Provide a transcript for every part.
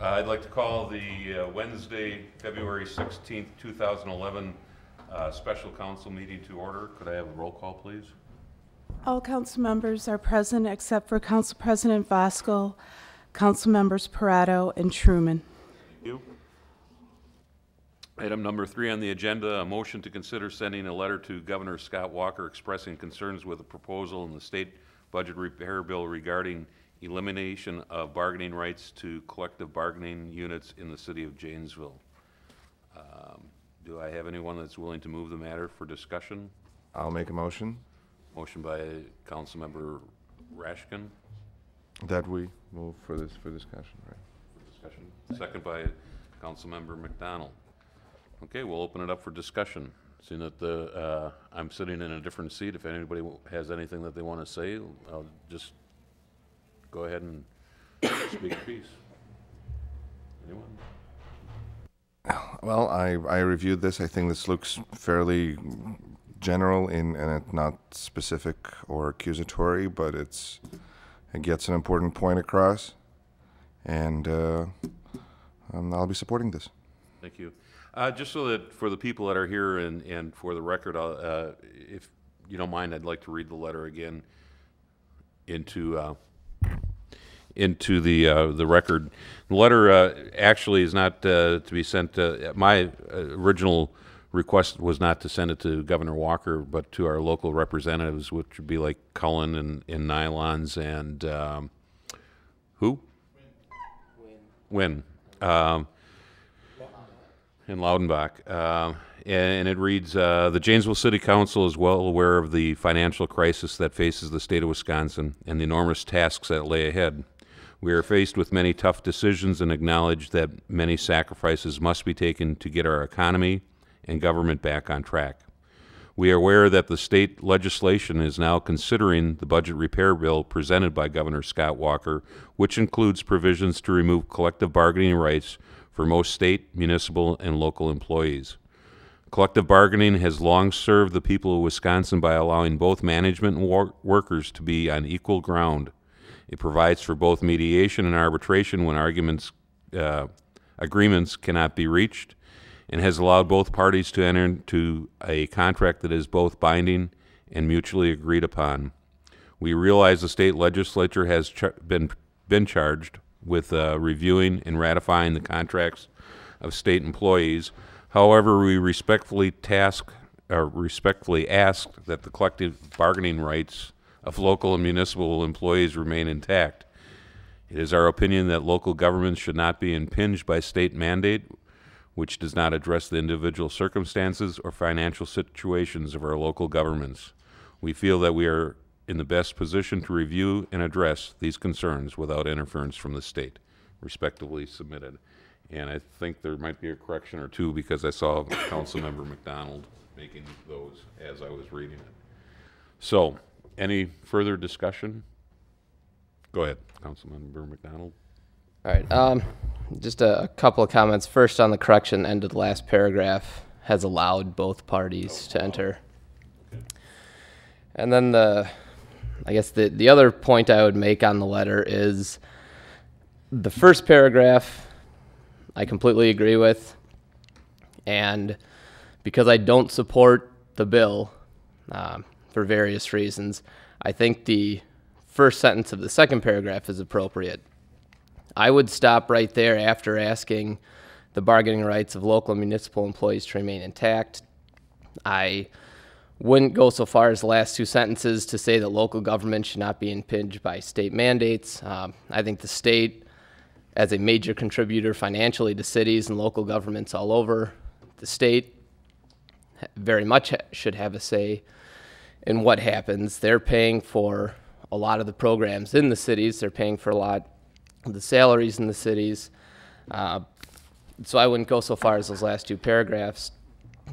I'd like to call the Wednesday, February 16th, 2011 special council meeting to order. Could I have a roll call, please? All council members are present except for Council President Voskuhl, Council members Parado and Truman. Thank you. Item number 3 on the agenda, a motion to consider sending a letter to Governor Scott Walker expressing concerns with a proposal in the state budget repair bill regarding elimination of bargaining rights to collective bargaining units in the city of Janesville. Do I have anyone that's willing to move the matter for discussion? I'll make a motion Motion by Councilmember Rashkin. that we move for discussion, right? For discussion. Second by Councilmember McDonald. Okay, we'll open it up for discussion. Seeing that I'm sitting in a different seat, if anybody has anything that they want to say, I'll just go ahead and speak a piece. Anyone? Well, I reviewed this. I think this looks fairly general and it's not specific or accusatory, but it gets an important point across, and I'll be supporting this. Thank you. Just so that for the people that are here and for the record, if you don't mind, I'd like to read the letter again into the record. The letter actually is not to be sent. My original request was not to send it to Governor Walker, but to our local representatives, which would be like Cullen and Nylons and who? Wynn. In Loudenbach. And it reads, the Janesville City Council is well aware of the financial crisis that faces the state of Wisconsin and the enormous tasks that lay ahead. We are faced with many tough decisions and acknowledge that many sacrifices must be taken to get our economy and government back on track. We are aware that the state legislation is now considering the budget repair bill presented by Governor Scott Walker, which includes provisions to remove collective bargaining rights for most state, municipal, and local employees. Collective bargaining has long served the people of Wisconsin by allowing both management and workers to be on equal ground. It provides for both mediation and arbitration when agreements cannot be reached, and has allowed both parties to enter into a contract that is both binding and mutually agreed upon. We realize the state legislature has been charged with reviewing and ratifying the contracts of state employees. However, we respectfully ask that the collective bargaining rights of local and municipal employees remain intact. It is our opinion that local governments should not be impinged by state mandate, which does not address the individual circumstances or financial situations of our local governments. We feel that we are in the best position to review and address these concerns without interference from the state. Respectively submitted. And I think there might be a correction or two because I saw Councilmember McDonald making those as I was reading it. So, any further discussion? Go ahead, Councilmember McDonald. All right, just a couple of comments. First, on the correction, end of the last paragraph has allowed both parties to enter. Okay. And then I guess the other point I would make on the letter is the first paragraph I completely agree with, and because I don't support the bill for various reasons, I think the first sentence of the second paragraph is appropriate. I would stop right there after asking the bargaining rights of local and municipal employees to remain intact. I wouldn't go so far as the last two sentences to say that local government should not be impinged by state mandates. I think the state, as a major contributor financially to cities and local governments all over the state, very much should have a say in what happens. They're paying for a lot of the programs in the cities. They're paying for a lot of the salaries in the cities. So I wouldn't go so far as those last two paragraphs.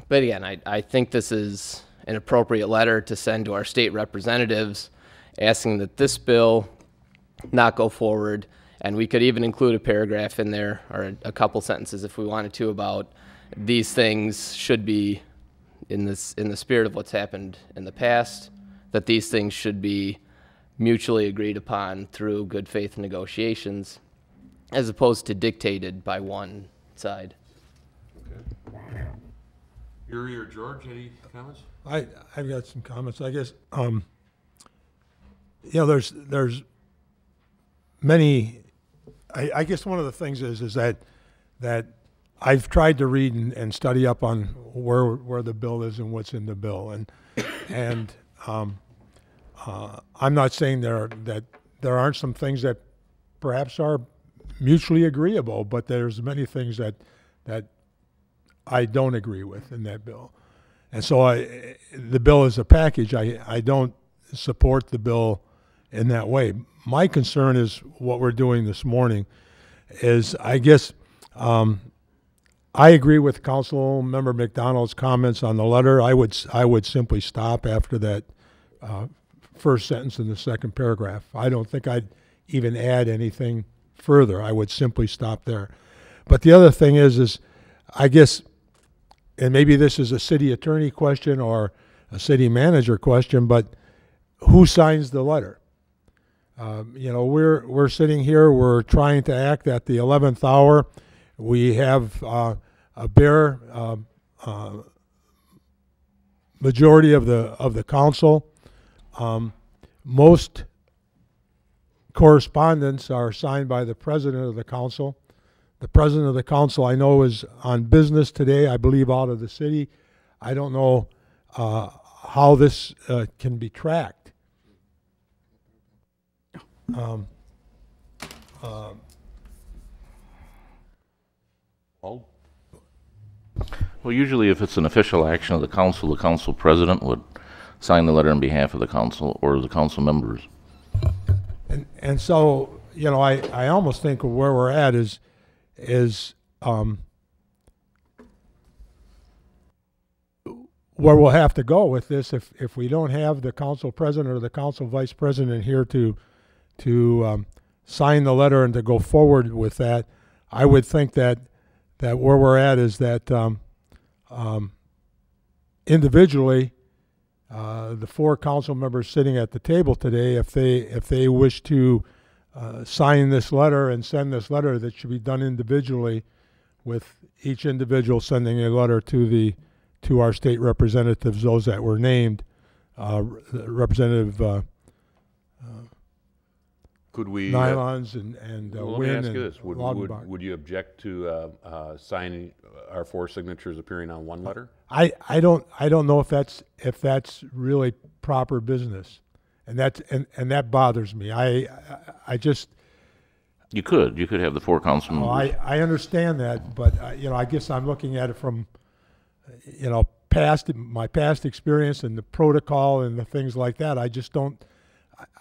But again, I think this is an appropriate letter to send to our state representatives asking that this bill not go forward. And we could even include a paragraph in there, or a couple sentences if we wanted to, about these things should be, in the spirit of what's happened in the past, that these things should be mutually agreed upon through good faith negotiations. as opposed to dictated by one side. Okay. Yuri or George, any comments? I've got some comments. I guess there's many. I guess one of the things is that I've tried to read and study up on where the bill is and what's in the bill, and I'm not saying that there aren't some things that perhaps are mutually agreeable, but there's many things that I don't agree with in that bill. And so the bill as a package, I don't support the bill in that way. My concern is what we're doing this morning is, I guess, I agree with Council Member McDonald's comments on the letter. I would simply stop after that first sentence in the second paragraph. I don't think I'd even add anything further. I would simply stop there. But the other thing is I guess, and maybe this is a city attorney question or a city manager question, but who signs the letter? We're sitting here, we're trying to act at the 11th hour. We have a bare majority of the council. Most correspondence are signed by the president of the council. The president of the council, I know, is on business today, I believe out of the city. I don't know how this can be tracked. Well, usually if it's an official action of the council president would sign the letter on behalf of the council or the council members. And so, I almost think where we're at is where we'll have to go with this if we don't have the council president or the council vice president here to sign the letter and to go forward with that. I would think that where we're at is that individually, the four council members sitting at the table today, if they wish to sign this letter and send this letter, that should be done individually, with each individual sending a letter to our state representatives, those that were named. Representative Could we Nylons and well, let Wynn me ask and you this: Laudenbach. would you object to signing our four signatures appearing on one letter? I don't know if that's really proper business, and that bothers me. I just You could have the four council members. I understand that, but I guess I'm looking at it from my past experience and the protocol and the things like that. I just don't.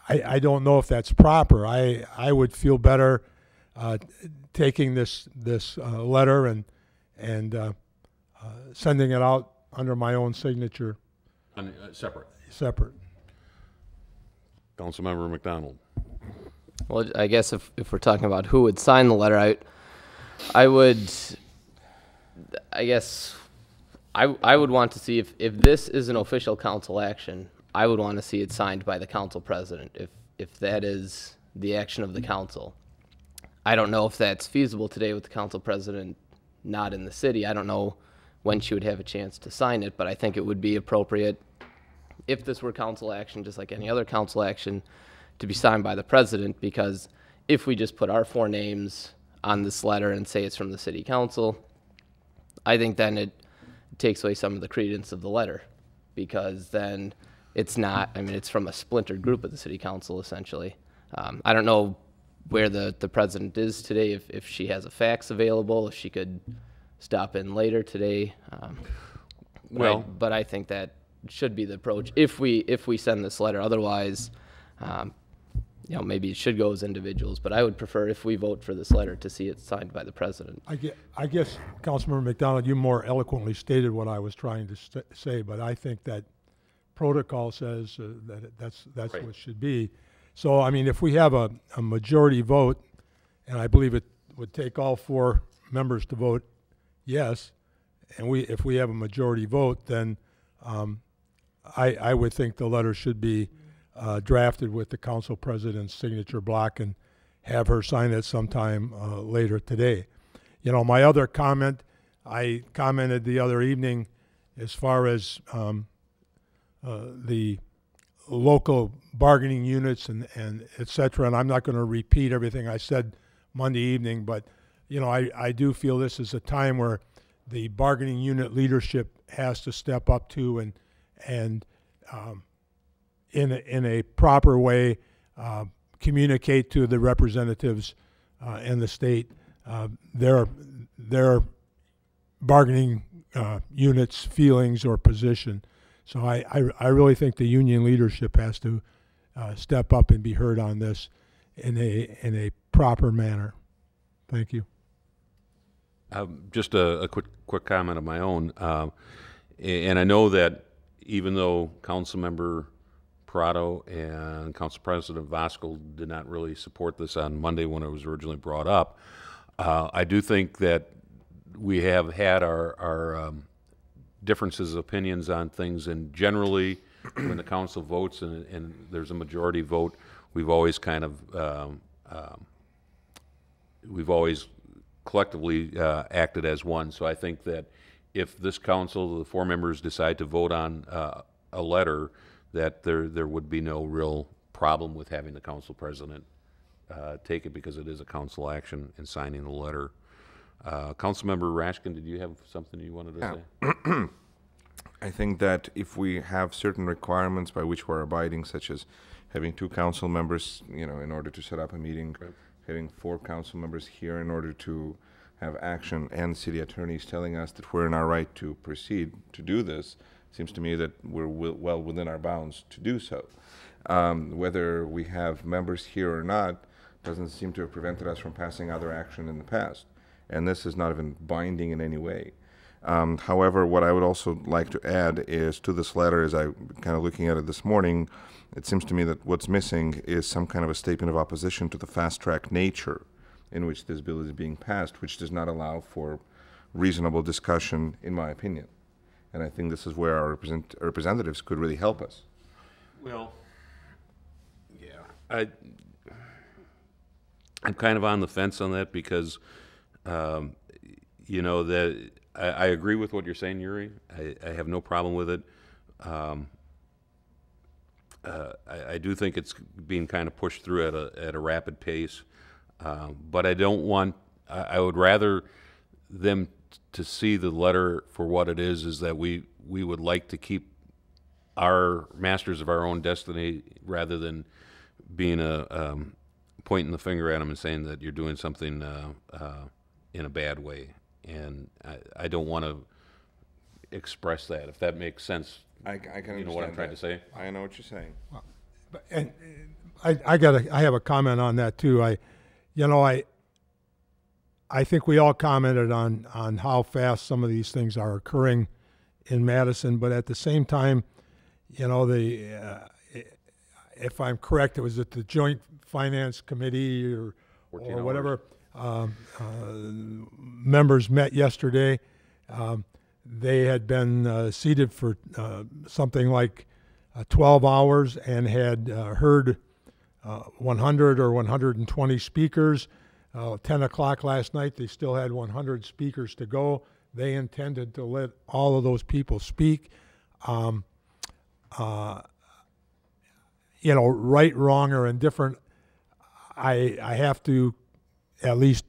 I don't know if that's proper. I would feel better taking this letter and sending it out under my own signature. Separate. Councilmember McDonald. Well, I guess if we're talking about who would sign the letter, I would want to see if this is an official council action, I would want to see it signed by the council president if that is the action of the council. I don't know if that's feasible today with the council president not in the city. I don't know when she would have a chance to sign it, but I think it would be appropriate if this were council action, just like any other council action, to be signed by the president, because if we just put our four names on this letter and say it's from the city council, I think then it takes away some of the credence of the letter, because then it's not, it's from a splintered group of the city council, essentially. I don't know where the president is today, if she has a fax available, if she could stop in later today. But I think that should be the approach if we send this letter. Otherwise, maybe it should go as individuals, but I would prefer, if we vote for this letter, to see it signed by the president. I guess, Councilmember McDonald, you more eloquently stated what I was trying to say, but I think that protocol says that's right. What it should be. So, if we have a majority vote, and I believe it would take all four members to vote yes, and if we have a majority vote, then I would think the letter should be drafted with the council president's signature block, and have her sign it sometime later today. You know, my other comment, I commented the other evening as far as the local bargaining units and et cetera, and I'm not going to repeat everything I said Monday evening, but, you know, I do feel this is a time where the bargaining unit leadership has to step up to and in a proper way communicate to the representatives in the state their bargaining units' feelings or position. So I really think the union leadership has to step up and be heard on this in a proper manner. Thank you. Just a quick comment of my own, and I know that even though Councilmember Prado and Council President Voskuhl did not really support this on Monday when it was originally brought up, I do think that we have had our differences of opinions on things, and generally when the council votes and there's a majority vote, we've always kind of we've always collectively acted as one. So I think that if this council, the 4 members, decide to vote on a letter, that there would be no real problem with having the council president take it, because it is a council action in signing the letter. Councilmember Rashkin, did you have something you wanted to say? I think that if we have certain requirements by which we're abiding, such as having 2 council members, you know, in order to set up a meeting, Right. having 4 council members here in order to have action, and city attorneys telling us that we're in our right to proceed to do this, seems to me that we're well within our bounds to do so. Whether we have members here or not doesn't seem to have prevented us from passing other action in the past, and this is not even binding in any way. However, what I would also like to add is to this letter, as I kind of looking at it this morning, it seems to me that what's missing is some kind of a statement of opposition to the fast-track nature in which this bill is being passed, which does not allow for reasonable discussion, in my opinion. And I think this is where our representatives could really help us. Well, yeah, I'm kind of on the fence on that, because you know, that I agree with what you're saying, Yuri. I have no problem with it. I do think it's being kind of pushed through at a rapid pace, but I don't want. I would rather them to see the letter for what it is that we would like to keep our masters of our own destiny, rather than being pointing the finger at them and saying that you're doing something in a bad way. And I don't want to express that, if that makes sense. I can understand. You know what I'm trying to say? I know what you're saying. And I have a comment on that too. I think we all commented on how fast some of these things are occurring in Madison, but at the same time, you know, if I'm correct, it was at the Joint Finance Committee or whatever, members met yesterday. They had been seated for something like 12 hours and had heard 100 or 120 speakers. 10 o'clock last night, they still had 100 speakers to go. They intended to let all of those people speak. You know, right, wrong, or indifferent, I have to at least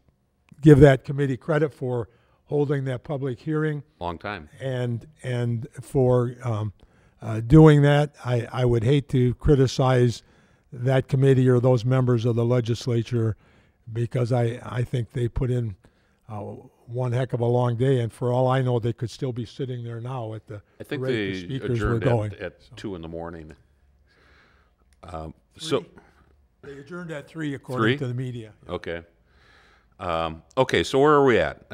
give that committee credit for holding that public hearing. Long time. And for doing that. I would hate to criticize that committee or those members of the legislature, because I think they put in one heck of a long day, and for all I know, they could still be sitting there now at the I think rate the they speakers were adjourned going. at 2 in the morning. They adjourned at 3 according 3? to the media. Okay. Okay, so where are we at?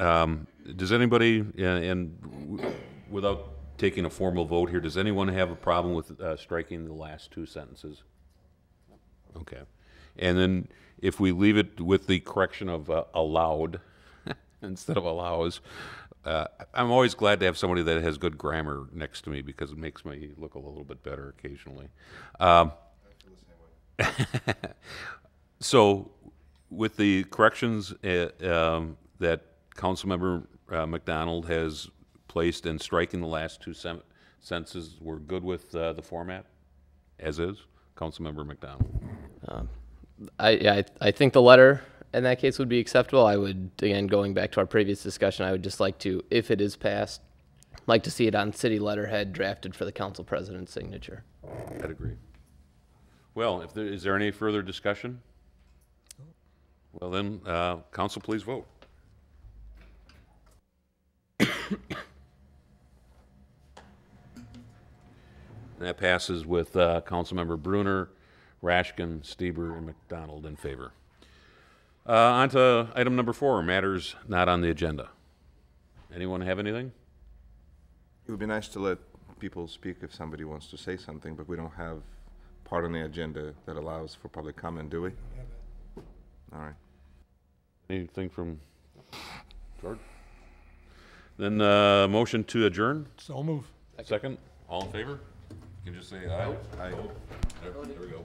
Does anybody, and without taking a formal vote here, does anyone have a problem with striking the last 2 sentences? Okay. And then if we leave it with the correction of allowed instead of allows, I'm always glad to have somebody that has good grammar next to me, because it makes me look a little bit better occasionally. So with the corrections that Councilmember McDonald has placed in striking the last two sentences, we're good with the format as is? Councilmember McDonald. I think the letter in that case would be acceptable. I would, again, going back to our previous discussion, I would just like to, if it is passed, like to see it on city letterhead drafted for the council president's signature. I'd agree. Well, is there any further discussion? Well then, council, please vote. That passes with Councilmember Brunner, Rashkin, Stieber, and McDonald in favor. On to item number 4, matters not on the agenda. Anyone have anything? It would be nice to let people speak if somebody wants to say something, but we don't have part on the agenda that allows for public comment, do we? All right. Anything from George? Then motion to adjourn? So move. Second? All in favor? You can just say aye. Aye. There we go.